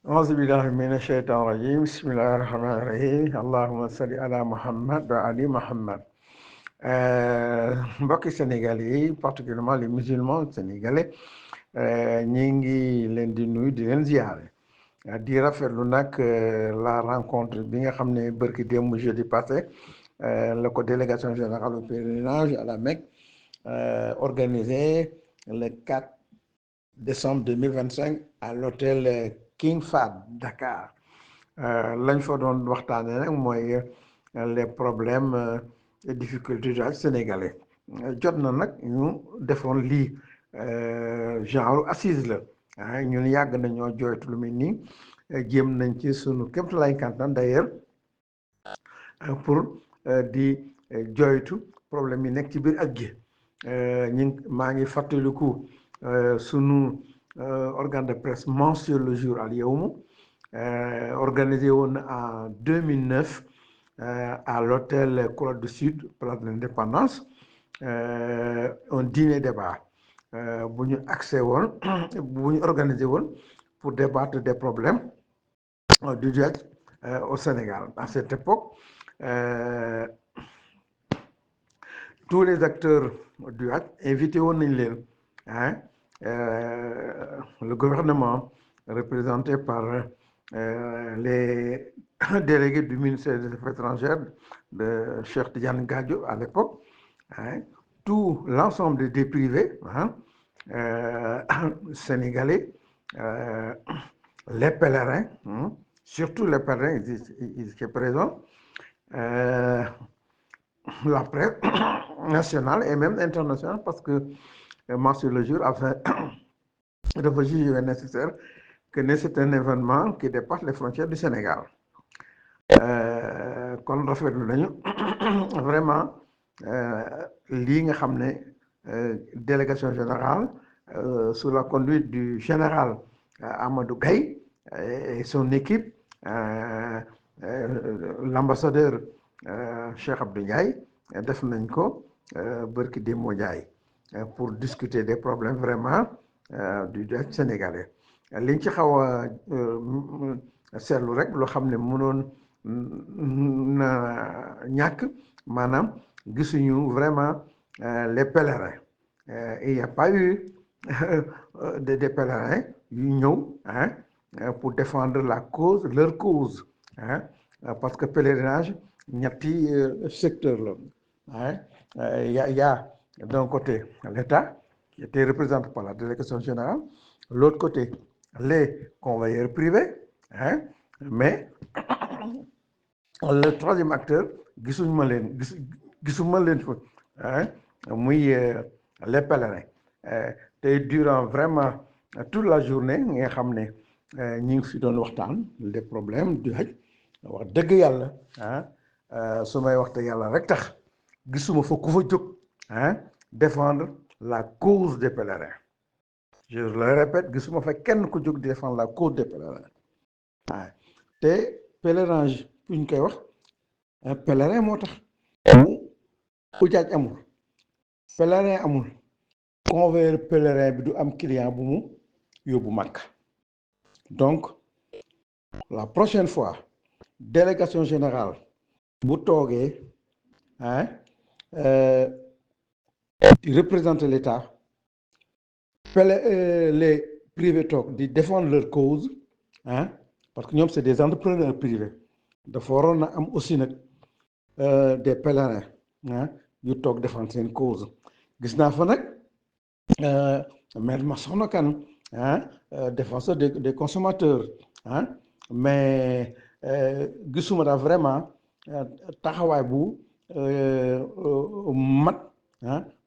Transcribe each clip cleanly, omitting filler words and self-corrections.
أعوذ بالله من الشيطان الرجيم بسم الله الرحمن الرحيم اللهم صل على Muhammad wa ali Muhammad mbokki sénégalais yi particulièrement les musulmans sénégalais ñi ngi leen di nuyu di leen ziyaare di rafetlu nag la rencontre bi nga xam ne bërki démb jeudi passé la ko délégation générale au pèlerinage à la Mecque organisé le 4 décembre 2025 à l'hôtel King Fahd Dakar lañ fa doon waxtaanee nag mooy les problèmes et difficultés du sénégalais jot na nag ñu defoon lii genre assise la ñun yàgg nañoo jooytu lu mel nii jéem nañ ci sunu kéemtalaay kàttan d'ailleurs pour di jooytu problème yi nekk ci biir ak gi maa ngi fàttaliku sunu organe de presse mensuel le jour Al Yawm organisé woon en 2009 à l'hôtel Côte du Sud place de l'Indépendance un dîner débat bu ñu accès woon bu ñu organisé woon pour débattre des problèmes du diabète au Sénégal. À cette époque tous les acteurs du diabète invités woon nañ leen le gouvernement représenté par les délégués du ministère des Affaires étrangères de Cheikh Tidiane Gadio à l'époque, tout l'ensemble des privés sénégalais, les pèlerins, surtout les pèlerins, ils étaient présents, la presse nationale et même internationale, parce que Mansour Le Jour a fait réfléchir nécessaire que c'est un événement qui dépasse les frontières du Sénégal. kon rafetlu nañu vraiment lii nga xam ne délégation générale sous la conduite du général Amadou Gaye et son équipe l'ambassadeur Cheikh Abdou Ndiaye def nañ ko bërki démb Ndiaye pour discuter des problèmes vraiment du diabète sénégalais liñ ci xaw a seetlu rek loo xam ne mënoon na ñàkk maanaam gisuñu vraiment les pèlerins il y a pas eu des pèlerins yu ñëw pour défendre leur cause parce que pèlerinage ñetti secteur la y a d'un côté l'État qui était représenté par la délégation générale, l'autre côté les convoyeurs privés, mais le troisième acteur gisuma leen fa muy les pèlerins te durant vraiment toute la journée nga xam ne ñi ngi fi doon waxtaan les problèmes du hajj wax dëgg yàlla su may waxte yàlla rek tax gisuma fa ku fa jóg défendre la cause des pèlerins. Je le répète, gisuma fa kenn ku jóg di défendre la cause des pèlerins te pèlerinage fu ñu koy wax pèlerin moo tax ujaaj amul pèlerin amul convoyeur pèlerin bi du am client bu mu yóbbu Makka donc la prochaine fois délégation générale bu toogee représenter l'État les privés toog di défendre leur cause parce que ñoom c'est des entrepreneurs privés dafa waroon na am aussi nag des pèlerins yu toog défendre seen cause gis naa fa nag maître Massokhna Kane défenseur des consommateurs mais gisuma daal vraiment taxawaay bu mat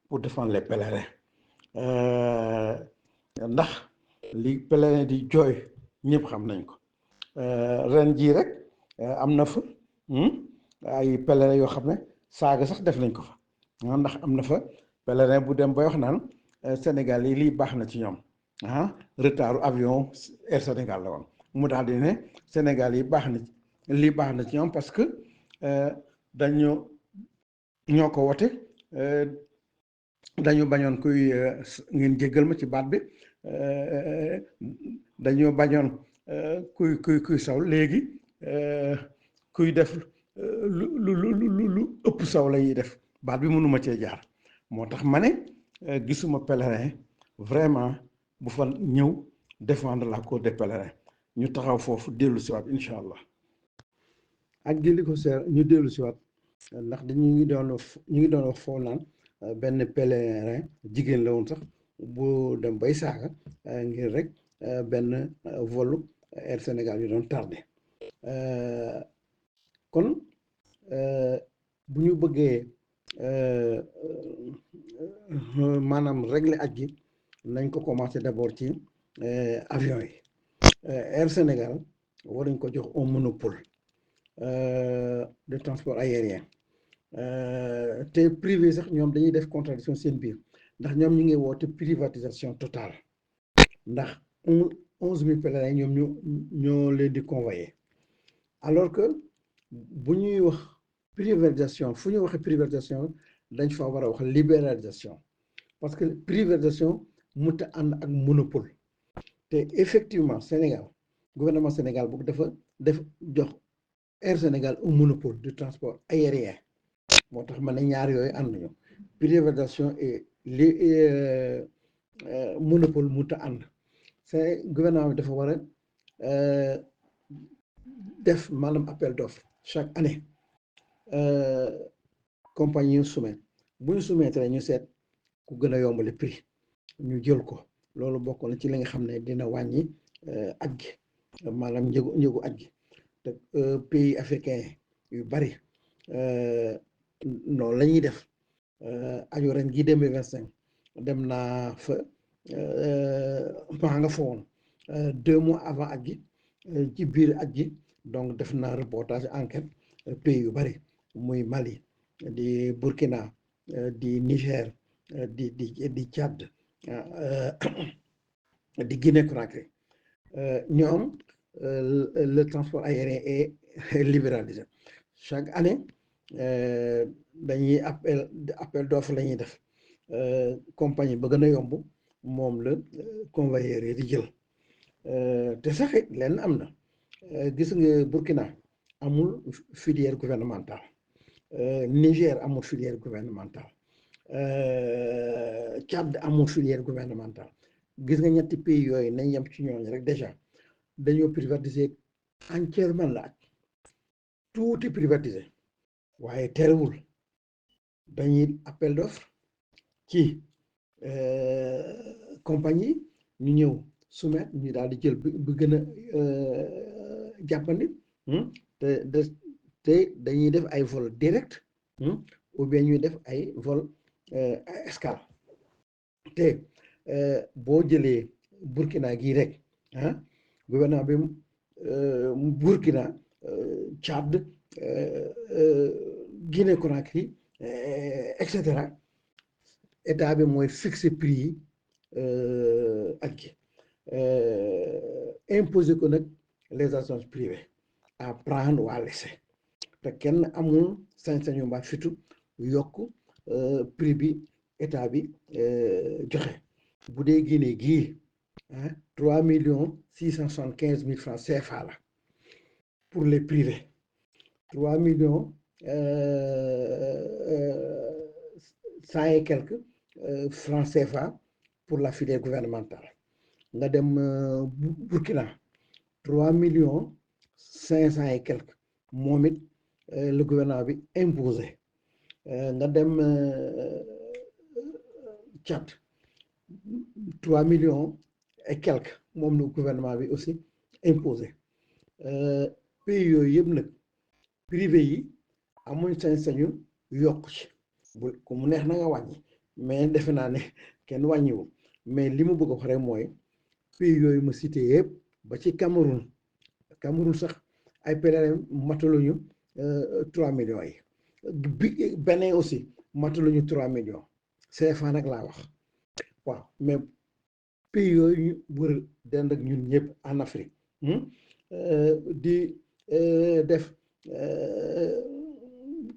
pour défendre les pèlerins ndax li pèlerin di jooy ñëpp xam nañ ko ren jii rek am na fa ay pèlerin yoo xam ne saaga sax def nañ ko fa ndax am na fa pèlerin bu dem bay wax naan Sénégal yi lii baax na ci ñoom retardu avion Air Sénégal la woon mu daal di ne Sénégal yi lii baax na ci ñoom parce que ñoo ko wote dañu bañoon kuy ngeen jéggal ma ci baat bi dañoo bañoon kuy saw léegi kuy def lu ëpp saw la ñuy def baat bi mënuma cee jaar moo tax ma ne gisuma pèlerin vraiment bu fa ñëw défendre la cause des pèlerins ñu taxaw foofu dellu siwaat incha allah ak gi li ko seer ñu dellu siwaat ndax ñu ngi doon wax foofu naan benn pèlerin jigéen la woon sax bu dem bay saaga ngir rek benn volu Air Sénégal yu doon tardé kon bu ñu bëggee maanaam régler aj gi nañ ko commencé d'abord ci avion yi Air Sénégal waruñ ko jox un monopole de transport aérien te privé sax ñoom dañuy def contradiction seen biir ndax ñoom ñu ngi woote privatisation totale ndax 11 000 pèlerins ñoom ñoo leen di convoyer alors que bu ñuy wax privatisation fu ñu waxee privatisation dañ fa war a wax libéralisation parce que privatisation mënut a ànd ak monopole te effectivement Sénégal gouvernement Sénégal bu dafa def jox Air Sénégal un monopole du transport aérien moo tax ma ne ñaar yooyu ànd nañu privatisation et monopole mënut a ànd c'est gouvernement bi dafa war a def maanaam appel d'offre chaque année compagnie yu soumettre bu ñu soumettre ñu seet ku gën a yombale prix ñu jël ko loolu bokk na ci li nga xam ne dina wàññi aj gi maanaam njëgu aj gi te pays africain yu bari noonu la ñuy def aju ren gi 2025 dem naa fa maa nga fa woon 2 mois avant aj gi ci biir aj gi donc def naa reportage enquête pays yu bari muy Mali di Burkina di Niger di Tchad di Guinée-Conakry ñoom le transport aérien est libéralisé chaque année dañuy appel d'offre la ñuy def compagnie ba gën a yomb moom la convoyeur yi di jël te sax it lenn am na gis nga Burkina amul filière gouvernementale Niger amul filière gouvernementale Tchad amul filière gouvernementale gis nga ñetti pays yooyu nañ yem ci ñooñu rek déjà dañoo privatiser entièrement la aj tout est privatisé waaye terewul dañuy appel d'offre ci compagnie ñu ñëw soumettre ñu daal di jël bi gën a jàppandi te dañuy def ay vol direct ou bien ñuy def ay vol escale te boo jëlee Burkina gii rek gouvernement bi Burkina Tchad Guinée-Conakry et cetera état bi mooy fixer prix yi ak gi imposer ko nag les agences privées à prendre ou à laisser te kenn amul sañ-sañu mbaa fitu yokk prix bi état bi joxe bu dee Guinée gii 3,675,000 francs CFA la pour les privés 3,100,000 et quelques francs CFA pour la filière gouvernementale nga dem Burkina 3,500,000 et quelques moom it le gouvernement bi imposé nga dem Tchad 3,000,000 et quelques moom le gouvernement bi aussi imposé pays yooyu yëpp nag privé yi amuñ sañ-sañu yokk ci bu ku mu neex na nga wàññi mais defe naa ne kenn wàññiwul mais li mu bëgg a wax rek mooy pays yooyu ma cité yëpp ba ci Cameroun sax ay pèlerins mataluñu 3 millions yi bi Bénin aussi mataluñu 3 millions CFA nag laa wax waaw mais pays yooyu ñu wër dend ak ñun ñëpp en Afrique di def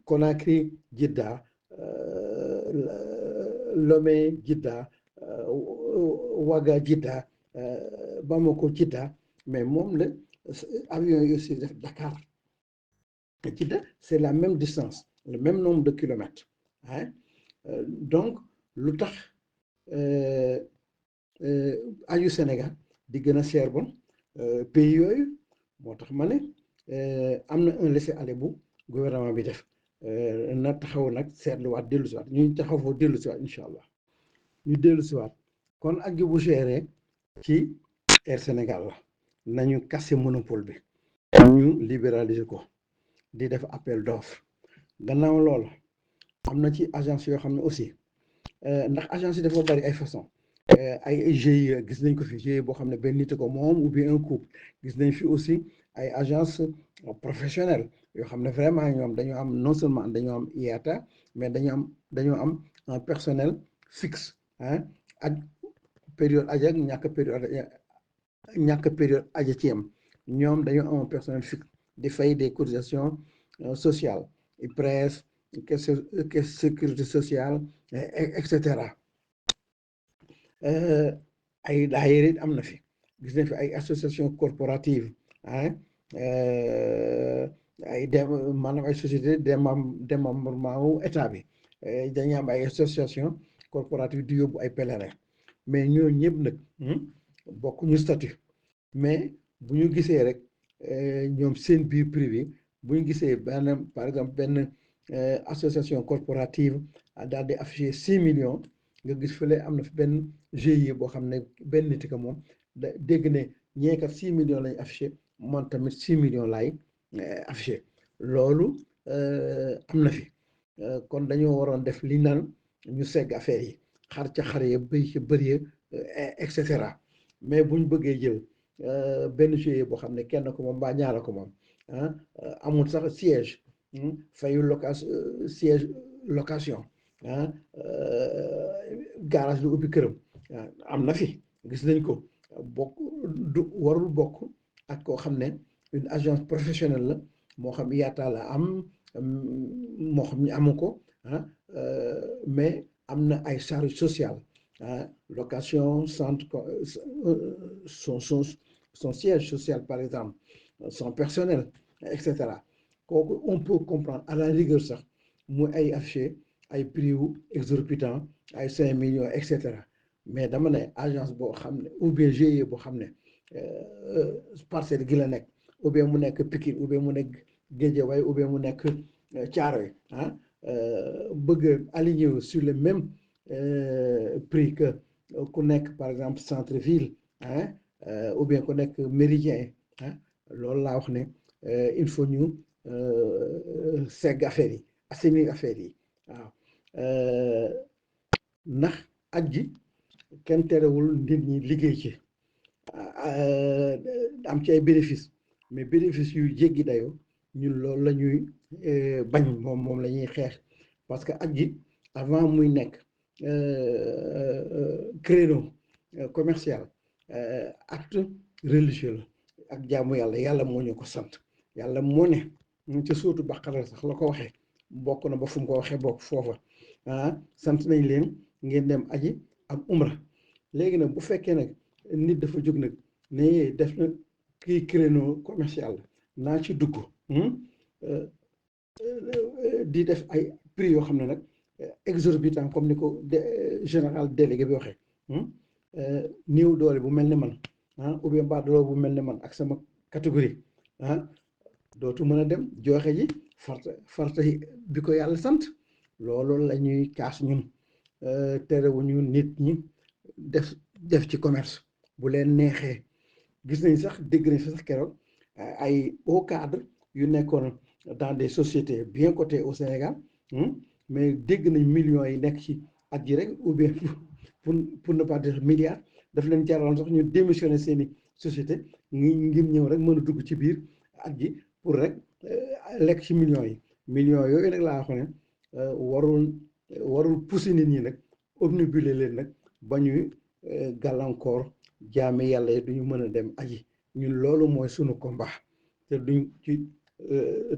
Conakry Djidda Lomé Djidda Ouaga Djidda Bamako Djidda mais moom la avion yi aussi def Dakar Jeddah c'est la même distance le même nombre de kilomètres hein donc lu tax aju Sénégal di gën a cher bon pays yooyu moo tax ma ne am na un laisser-aller bu gouvernement bi def na taxaw nag seetluwaat dellusiwaat ñu taxaw foofu dellusiwaat incha allah ñu dellusiwaat kon aju bu géré ci Air Sénégal la nañu casser monopole bi ñu libéraliser ko di def appel d'offre gannaaw loolu am na ci agence yoo xam ne aussi ndax agence yi dafa bari ay façon ay GIE gis nañ ko fi GIE boo xam ne benn nit ko moom ou bien un couple gis nañ fi aussi ay agence professionnelle yoo xam ne vraiment ñoom dañoo am non seulement dañoo am IATA mais dañoo am un personnel fixe ah ak période aja ak ñàkk période aja ci am ñoom dañoo am un personnel fixe di fay des cotisations sociales IPRES caisse sécurité sociale et cetera ay daayira it am na fi gis nañ fi ay association corporative ah ay maanaam ay société démembrement wu état bi dañuy am ay association corporative di yóbbu ay pèlerin mais ñooñu ñëpp nag bokkuñu statut mais bu ñu gisee rek ñoom seen biir privé bu ñu gisee benn par exemple benn association corporative daal di affiché 6 millions nga gis fële am na fi benn GIE boo xam ne benn nit ka moom da dégg ne ñeekat 6 millions lañu affiché man tamit 6 millions laay affiché loolu am na fi kon dañoo waroon def li naan ñu segg affaire yi xar ca xar ya bëy ca bëri et cetera mais buñ bëggee jël benn GIE boo xam ne kenn ko moom mbaa ñaara ko moom ah amul sax siège fayu siège location ah garage lu ubbi këram am na fi gis nañ ko bokk du warul bokk ak koo xam ne une agence professionnelle la moo xam IATA la am moo xam ñu amu ko mais am na ay charge sociale location centre son siège social par exemple son personnel et cetera kooku on peut comprendre à la rigueur sax muy ay affiché ay prix wu exorbitant ay 5 millions et cetera mais dama ne agence boo xam ne ou bien GIE boo xam ne parcelle gi la nekk ou bien mu nekk Pikine ou bien mu nekk Guédiawaye ou bien mu nekk Thiaroye bëgg aligné sur le même prix que ku nekk par exemple centre ville ou bien ku nekk méridien loolu laa wax ne il faut ñu segg affaire yi assainir affaire yi waaw ndax aj gi kenn terewul nit ñi liggéey ci am ci ay bénéfice mais bénéfice yu jéggi dayoo ñun loolu la ñuy bañ moom la ñuy xeex parce que aj gi avant muy nekk créneau commercial acte religieux la ak jaamu yàlla moo ñu ko sant yàlla moo ne ci suutu Baqara sax la ko waxee bokk na ba fu mu ko waxee bokk foofa sant nañ leen ngeen dem aji ak umra léegi nag bu fekkee nag nit dafa jóg nag ne def na kii créneau commercial naa ci dugg di def ay prix yoo xam ne nag exorbitant comme ni ko général délégué bi waxee néew doole bu mel ne man ou bien mbaa doole bu mel ne man ak sama catégorie dootu mën a dem joxe ji farta bi ko yàlla sant loolu la ñuy kaas ñun terewuñu nit ñi def ci commerce bu leen neexee gis nañ sax dégg nañ sax keroog ay haut cadre yu nekkoon dans des sociétés bien cotées au Sénégal mais dégg nañ millions yi nekk ci at ji rek ou bien pour ne pas dire milliards daf leen jaraloon sax ñu démissionner seeni société ngir ñëw rek mën a dugg ci biir at ji pour rek lekk ci millions yooyu nag laa wax ne warul pousser nit ñi nag obnubiler leen nag ba ñuy gàllankoor jaami yàlla yi duñu mën a dem aji ñun loolu mooy sunu combat te duñ ci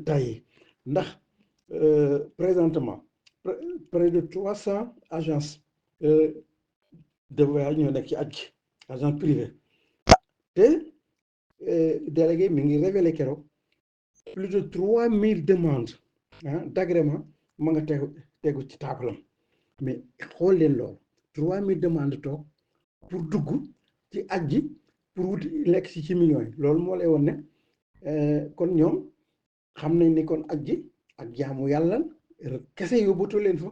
tàyyi ndax présentement près de 300 agences de voyage ñoo nekk ci aj gi agence privée te délégué mi ngi révélé keroog plus de 3000 demandes d'agrément ma nga tegu ci taabalam mais xool leen loolu 3000 demandes toog pour dugg ci aj ji pour wuti lekk ci millions yi loolu moo lay woon ne kon ñoom xam nañ ni kon aj ji ak jaamu yàlla kese yóbbutu leen fa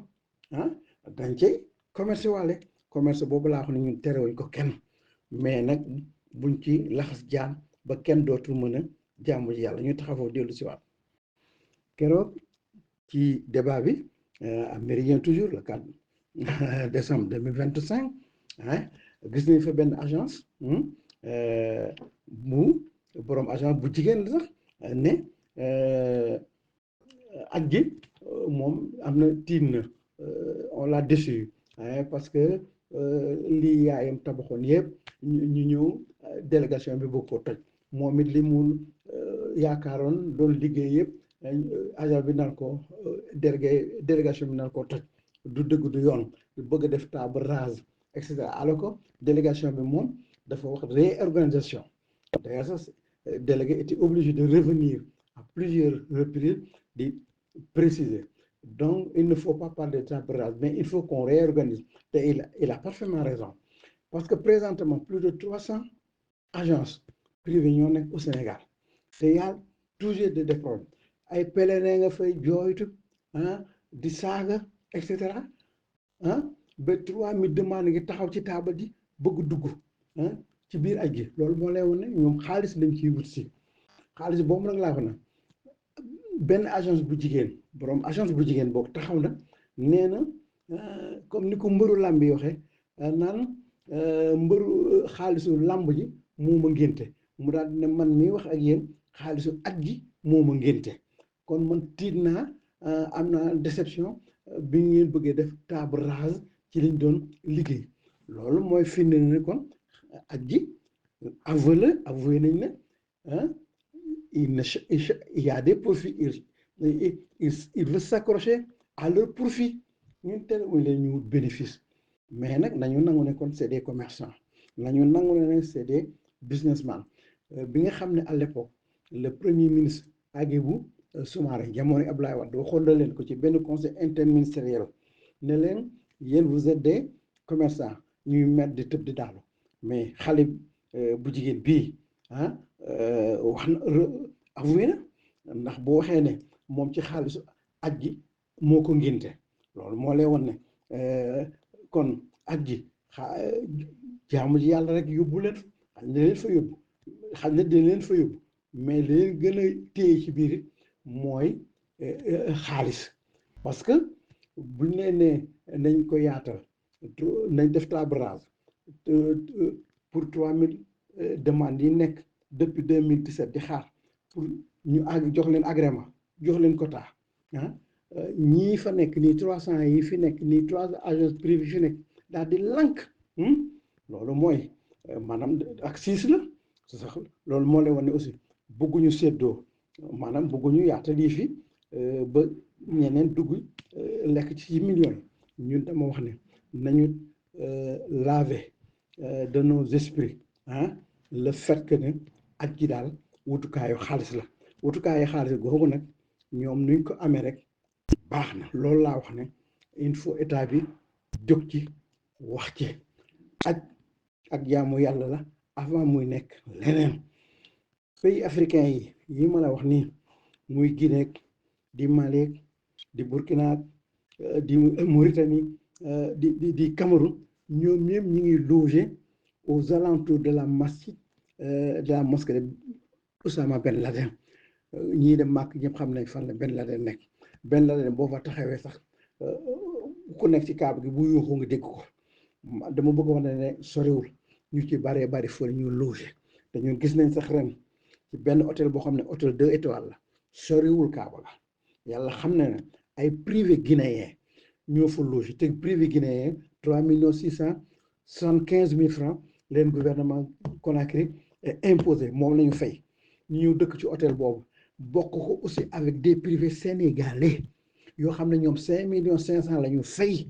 dañ cay commerce waale commerce boobu laa xam ne ñun terewuñ ko kenn mais nag buñ ci laxas jaan ba kenn dootul mën a jaamu ji yàlla ñu taxaw foofu dellu si waat keroog ci débat bi Méridien toujours le 4 décembre 2025 gis nañ fa benn agence bu borom agence bu jigéen la sax ne aj gi moom am na tiim na on l'a déçu parce que lii yaayam tabaxoon yëpp ñu ñëw délégation bi bëgg ko toj moom it li mu yaakaaroon doon liggéey yëpp agent bi naan ko délégation bi naan ko toj du dëgg du yoon bëgg a def table rase et cetera alors que délégation bi moom dafa wax réorganisation d'ailleurs sax délégué était obligé de revenir à plusieurs reprises di préciser donc il ne faut pas parler de table rase mais il faut qu'on réorganise te il a parfaitement raison parce que présentement plus de 300 agences privées ñoo nekk au Sénégal te yàlla toujours de problèmes ay pèlerin nga fay jooytu di saaga et cetera ba 3000 demandes ngi taxaw ci taabal ji bëgg dugg ci biir aj gi loolu moo lay woon ne ñoom xaalis lañ ciy wut si xaalis boobu nag laa ko na benn agence bu jigéen borom agence bu jigéen boog taxaw na nee na comme ni ko mbëru làmb yi waxee naan mbëru xaalisu làmb ji moo ma ngénte mu daal ne man mi wax ak yéen xaalisu aj gi moo ma ngénte kon man tiit naa am naa déception bi ngeen bëggee def table rase ci liñ doon liggéey loolu mooy firnde ne kon aj gi avoué nañ ne il y a des profits il veut s'accrocher à leur profit ñun tel muy leen ñu bénéfice mais nag nañu nangu ne kon c'est des commerçants nañu nangu ne c'est des businessmen bi nga xam ne à l'époque le premier ministre Hadjibou Soumaré jamono Abdoulaye Wade waxoon na leen ko ci benn conseil interministériel ne leen yéen vous êtes des commerçants ñuy met di tëb di daanu mais xale bu jigéen bii wax na avoué na ndax bu waxee ne moom ci xaalisu aj gi moo ko ngénte loolu moo lay won ne kon aj gi jaamu ji yàlla rek yóbbu leen xañ na leen fa yóbbu xañ na dina leen fa yóbbu mais leen gën a téye ci biir mooy xaalis parce que buñ leen ne nañ ko yaatal nañ def table rase pour 3000 demandes yi nekk depuis 2017 di xaar pour ñu jox leen agrément jox leen quota ñii fa nekk nii 300 yi fi nekk nii 3 agences privées fi nekk daal di lànk loolu mooy maanaam ak siis la sax loolu moo lay wane ne aussi bëgguñu séddoo maanaam bëgguñu yaatal yi fi ba ñeneen dugg lekk ci millions yi ñun dama wax ne nañu laver de nos esprits le fait que ne aj gi daal wutukaayu xaalis la wutukaayu xaalis googu nag ñoom nuñ ko amee rek baax na loolu laa wax ne il faut état bi jóg ci wax ci aj ak jaamu yàlla la avant muy nekk leneen pays africain yi ma la wax nii muy Guinée di Mali di Burkina di Mauritanie di Cameroun ñoom ñëpp ñu ngi logé aux alentours de la mosquée de Oussama Ben Laden ñii dem màkk ñëpp xam nañ fan la Ben Laden nekk Ben Laden boo fa taxawee sax ku nekk ci kaaba gi bu yuuxu nga dégg ko dama bëgg wax ne soriwul ñu ci bëree bëri fa ñu logé te ñun gis nañ sax ren ci benn hôtel boo xam ne hôtel 2 étoiles la soriwul kaaba la yàlla xam na ne ay privé guinéen ñoo fa logé te privé guinéen 3 675 000 francs leen gouvernement Conakry imposé moom la ñu fay ñu ñëw dëkk ci hôtel boobu bokk ko aussi avec des privés sénégalais yoo xam ne ñoom 5 500 000 la ñu fay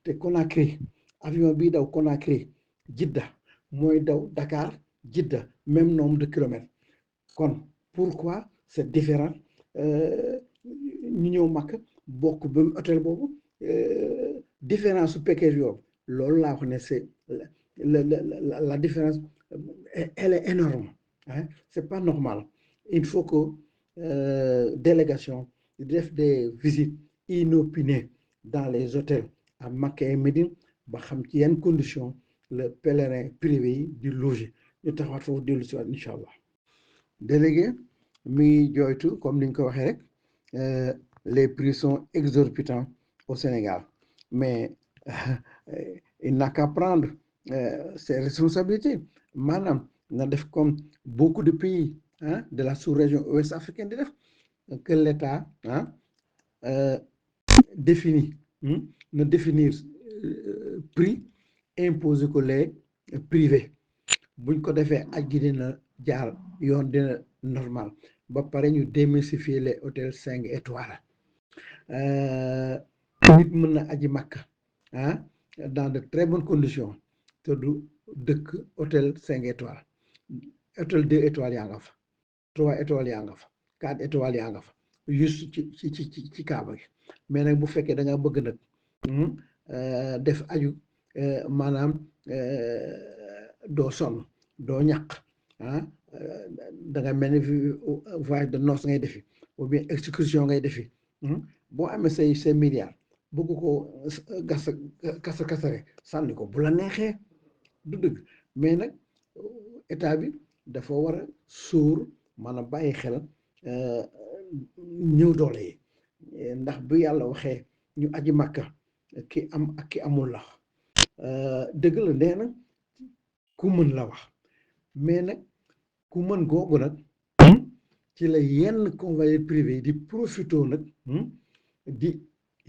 te Conakry avion bii daw Conakry Jidda mooy daw Dakar Jeddah même nombre de kilomètres kon pourquoi c'est différent ñu ñëw Makka bokk ba hôtel boobu différence su package yooyu loolu laa wax ne c'est la différence elle est énorme hein c'est pas normal il faut que délégation def des visites inopinées dans les hôtels à Makka et Médine ba xam ci yan conditions le pèlerin privé yi di loger ñu taxawaat foofu dellu si waat incha allah délégué mi joytu comme ni ñu ko waxee rek les prix sont exorbitants au Sénégal mais il n'a qu'à prendre ses responsabilités maanaam na def comme beaucoup de pays hein, de la sous-région ouest africaine di def que l'État définit na définir prix imposer ko les privés buñ ko defee aj gi dina jaar yoon dina normal ba pare ñu démystifier les hôtels 5 étoiles nit mën na aji Makka dans de très bonnes conditions te du dëkk hôtel 5 étoiles hôtel 2 étoiles yaa nga fa 3 étoiles yaa nga fa 4 étoiles yaa nga fa juste ci Kaaba gi mais nag bu fekkee da nga bëgg nag def aju maanaam doo sonn doo ñàq da nga mel ni voyage de noces ngay defi ou bien excursion ngay defi boo amee say milliards bëgg ko kasare sànni ko bu la neexee du dëgg mais nag état bi dafa war a sóor maanaam bàyyi xel ñëw doole yi ndax bu yàlla waxee ñu aji Makka ki am ak ki amul la dëgg la nee na ku mën la wax mais nag ku mën googu nag ci la yenn convoyeur privé yi di profité nag di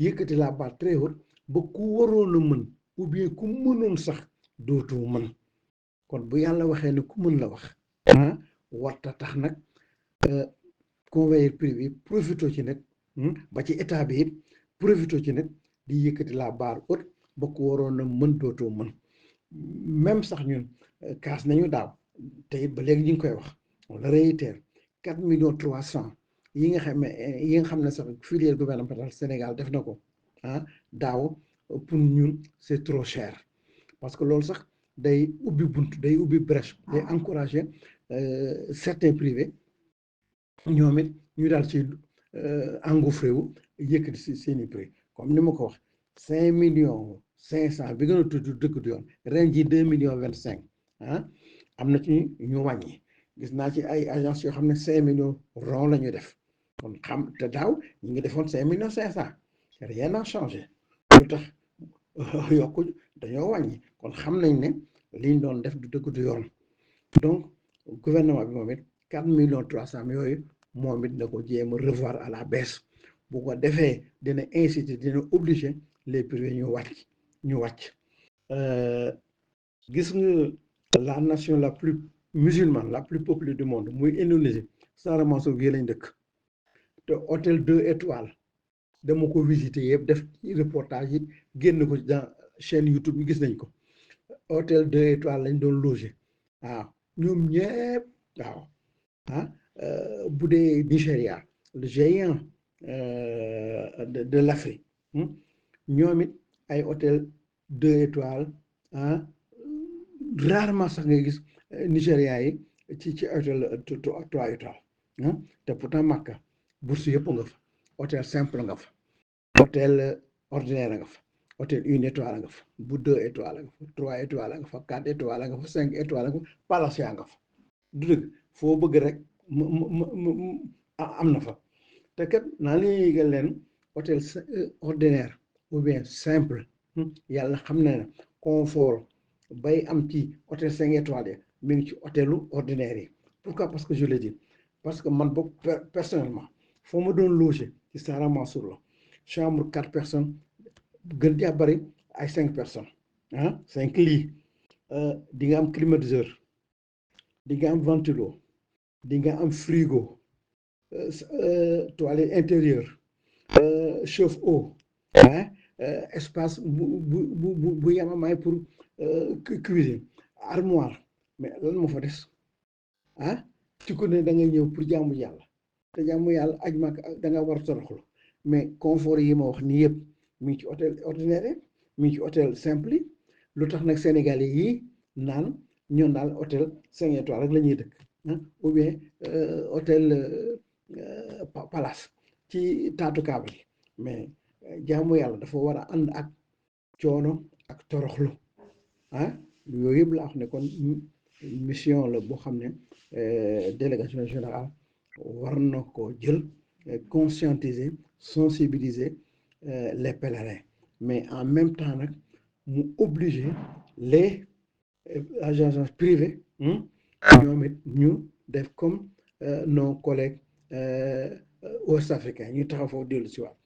yëkkati la barre très haute ba ku waroon a mën ou bien ku mënoon sax dootoo mën kon bu yàlla waxee ne ku mën la wax warta tax nag convoyeur privé yi profité ci nag ba ci état bi it profité ci nag di yëkkati la barre haute ba ku waroon a mën dootoo mën même sax ñun kaas nañu daaw te it ba léegi ñu ngi koy wax on le réitère 4,3 millions yi nga xam ne sax filière gouvernementale Sénégal def na ko daaw pour ñun c'est trop cher parce que loolu sax day ubbi bunt day ubbi brèche day encourager certains privés ñoom it ñu daal ci engouffré wu yëkkati si seeni prix comme ni ma ko wax 5,5 millions bi gën a tudd dëkk du yoon ren ji 2,25 millions am na ci ñu wàññi gis naa ci ay agence yoo xam ne 5 millions rond la ñu def kon xam te daaw ñu ngi defoon 5,5 millions rien n'a changé lu tax yokku dañoo wàññi kon xam nañ ne liñ doon def du dëgg du yoon donc gouvernement bi moom it 4,3 millions yooyu moom it na ko jéem a revoir à la baisse bu ko defee dina inciter dina obliger les privés ñu wàcc gis nga la nation la plus musulmane la plus peuplée du monde muy Indonésie Sara Mansour gi lañ dëkk te hôtel 2 étoiles dama ko visiter yëpp def reportage yi génn ko dans chaîne YouTube yi gis nañ ko hôtel 2 étoiles lañ doon loger waaw ñoom ñëpp waaw bu dee Nigéria le géant de l'Afrique ñoom it ay hôtel 2 étoiles rarement sax ngay gis Nigéria yi ci hôtel 3 étoiles te pourtant Makka bourse yëpp nga fa hôtel simple nga fa hôtel ordinaire nga fa hôtel 1 étoile nga fa bu 2 étoiles nga fa 3 étoiles nga fa 4 étoiles nga fa 5 étoiles nga fa palace yaa nga fa du dëgg foo bëgg rek am na fa te kat naa li yëgal leen hôtel ordinaire ou bien simple yàlla xam ne ne confort bay am ci hôtel 5 étoiles yi mi ngi ci hôtelu ordinaire yi pourquoi parce que je le dis parce que man boog personnellement foo ma doon loger ci Sara Mansour la chambre 4 personnes gën jaa bari ay 5 personnes 5 lits di nga am climatiseur di nga am ventilo di nga am frigo toilette intérieure chauffe-eau espace bu yamamaay pour cuisine armoire mais lan moo fa des ah ci ku ne da ngay ñëw pour jaamu yàlla te jaamu yàlla aj mag da nga war a toroxlu mais confort yi ma wax nii yëpp mi ngi ci hôtel ordinaire mi ngi ci hôtel simple yi lu tax nag Sénégalais yi naan ñoon daal hôtel 5 étoiles rek la ñuy dëkk ou bien hôtel palace ci taatu kaaba gi mais jaamu yàlla dafa war a ànd ak coono ak toroxlu yooyu yëpp laa wax ne kon mission la boo xam ne délégation générale war na ko jël conscientiser sensibiliser les pèlerins mais en même temps nag mu obliger les agences privées ñoom it ñu def comme nos collègues ouest africains ñu taxaw foofu dellu si waat